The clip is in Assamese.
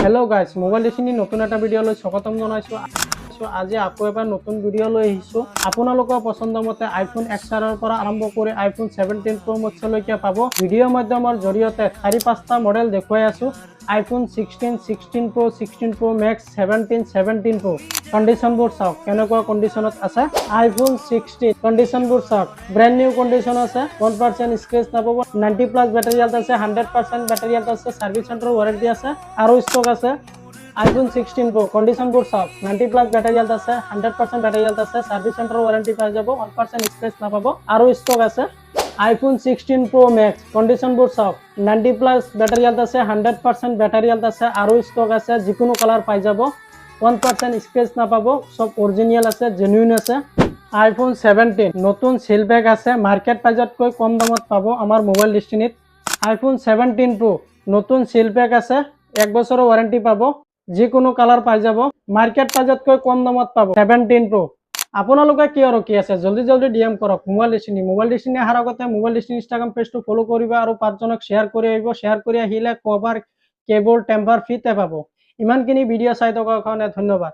हेलो गाइस मोबाइल डिशनी नतुन এটা ভিডিঅ'লৈ স্বাগতম জনাইছো। আজি আকৌ এবাৰ নতুন ভিডিঅ' লৈ আহিছো। আপোনালোকৰ পছন্দ মতে আইফোন XR ৰ পৰা আৰম্ভ কৰি আইফোন 17 Pro Max লৈকে পাব। ভিডিঅ' মাধ্যমৰ জৰিয়তে 4-5টা মডেল দেখুৱাই আছো। IPhone 16, 16 Pro, 16 Pro Max, 17, 17 Pro কন্ডিশনবোৰ চাওক কেনেকুৱা কন্ডিশনত আছে। আইফোন 16 কন্ডিশনবোৰ চাওক ব্র্যান্ড নিউ কন্ডিশন আছে, 1% স্ক্র্যাচ নাপাব, 90+ ব্যাটারি হেলথ আছে, 100% ব্যাটারি হেলথ আছে, সার্ভিস সেন্টার ওয়ারেন্টি আছে আৰু স্টক আছে। আইফোন 16 Pro কন্ডিশনবোৰ চাওক 90+ ব্যাটাৰি হেলথ আছে, 100% ব্যাটাৰি হেলথ আছে, সাৰ্ভিস সেন্টাৰ ওয়াৰেন্টি পাই যাব, 1% স্ক্ৰ্যাচ নাপাব আৰু স্টক আছে। আইফোন 16 Pro Max কন্ডিশনবোৰ চাওক 90+ ব্যাটাৰি হেলথ আছে, 100% ব্যাটাৰি হেলথ আছে আৰু স্টক আছে, যিকোনো কালার পাই যাব, 1% স্ক্র্যাচ নাপাব, সব অরিজিনাল আছে, জেনুইন আছে। আইফোন 17 নতুন সিল ব্যাগ আছে, মার্কেট প্রাইজতকৈ কম দামত পাব আমার মোবাইল ডিস্ট্রিনিত। আইফোন 17 Pro নতুন সিল ব্যাগ আছে, 1 বছৰৰ ওয়াৰেন্টি পাব, যিকোনো কালাৰ পাই যাব, মাৰ্কেট প্ৰাইজতকৈ কম দামত পাব 17 Pro। আপোনালোকে কি আৰু কি আছে জলদি জলদি ডিএম কৰক মোবাইল ডিস্ট্ৰিনি অহাৰ আগতে মোবাইল ডিস্ট্ৰিনি ইনষ্টাগ্ৰাম পেজটো ফলো কৰিবা আৰু 5জনক শ্বেয়াৰ কৰি আহিব। শ্বেয়াৰ কৰি আহিলে কভাৰ কেবল টেম্পাৰ ফ্ৰীতে পাব। ইমানখিনি ভিডিঅ' চাই থকাৰ কাৰণে ধন্যবাদ।